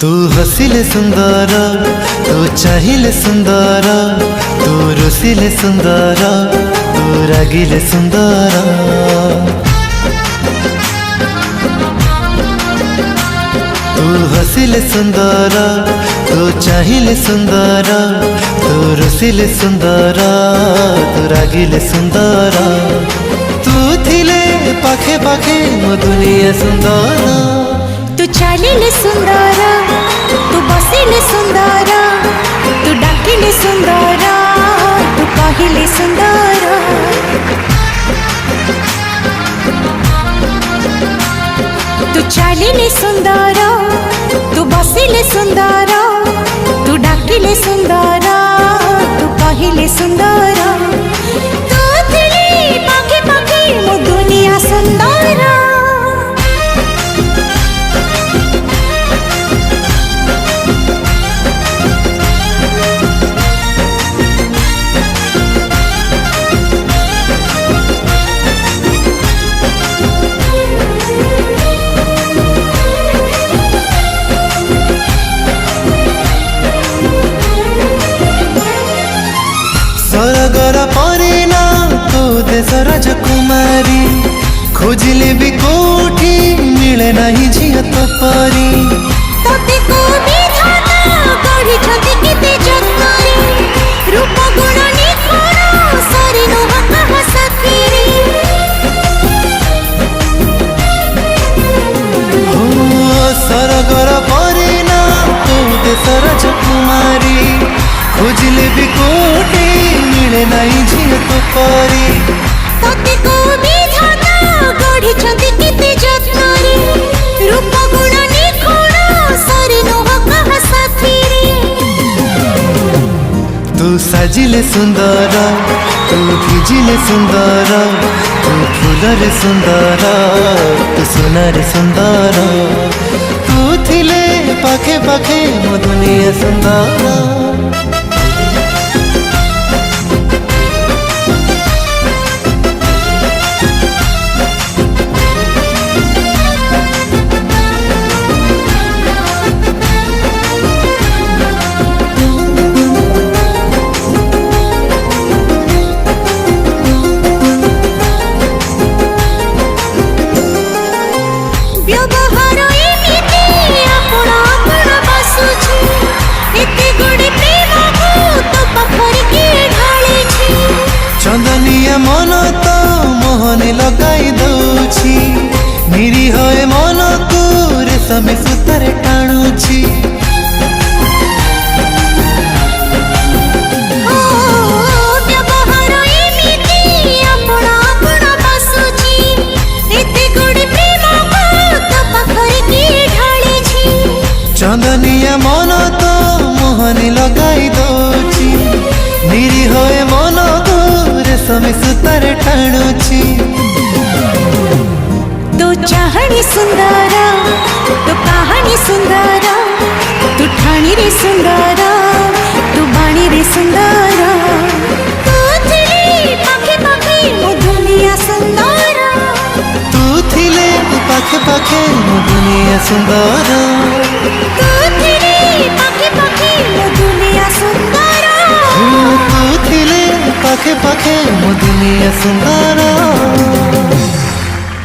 तू हसिले सुंदर, तू चाहिले सुंदर, तू रोसिले सुंदर, तू रागिले सुंदर। तू हसिले सुंदर, तू चाहिले सुंदर, तू रोसिले सुंदर, तू रागिले सुंदर। तू थिले पाखे पाखे मो दुनिया सुंदर। तू चालिले सुंदर, तू बसिले सुंदर, तू डाकिले सुंदर, तू कहिले सुंदर। तू चालिले सुंदर, तू बसिले सुंदर, तू डाकिले सुंदर, तू कहिले सुंदर। तू थिले पाखे पाखे मो दुनिया सुंदर। सरगर परिना तू देश राजकुमारी, खोजिले भी कोठी मिले नहीं झियो तो परी। तोते को विधाता गढ़िछंती केते जतरी, रूप गुण निखुण सरिनु हका सखीरी। सरगर परिना तू देश राजकुमारी, खोजिले भी कोठी मिले नहीं झियो तो परी। तोते को विधाता गढ़िछंती केते जतरी, रूप गुण निखुण सरिनु हका सखीरी। तू साजिले सुंदर, तू भिजिले सुंदर, तू फूलरे सुंदर, तू सोनारे सुंदर। तू थिले पाखे पाखे मो दुनिया सुंदर। व्यवहार एमिति आपण आपण बसुछि, एते गुडी प्रेम को तो पखरी के ढाली छी। चंदनिया मन तो मोहनी लगाई दउछि, निरीह मन को रेशम सूत्र टाणुछि। व्यवहार एमिति आपण आपण बसुछि, एते गुडी प्रेम को तो पखरी के ढाली छी। चंदनिया मन तो मोहनी लगाई दउछि, निरीह मन को रेशम सूत्र टाणुछि। तू चाहणी सुंदर, तू कहानी सुंदर, तू ठाणी रे सुंदर, तू बाणी रे सुंदर। तू थिले पाखे पाखे मो दुनिया सुंदर। तू थिले पाखे पाखे मो दुनिया सुंदर। तू थिले पाखे पाखे मो दुनिया सुंदर। तू थिले पाखे पाखे मो दुनिया सुंदर।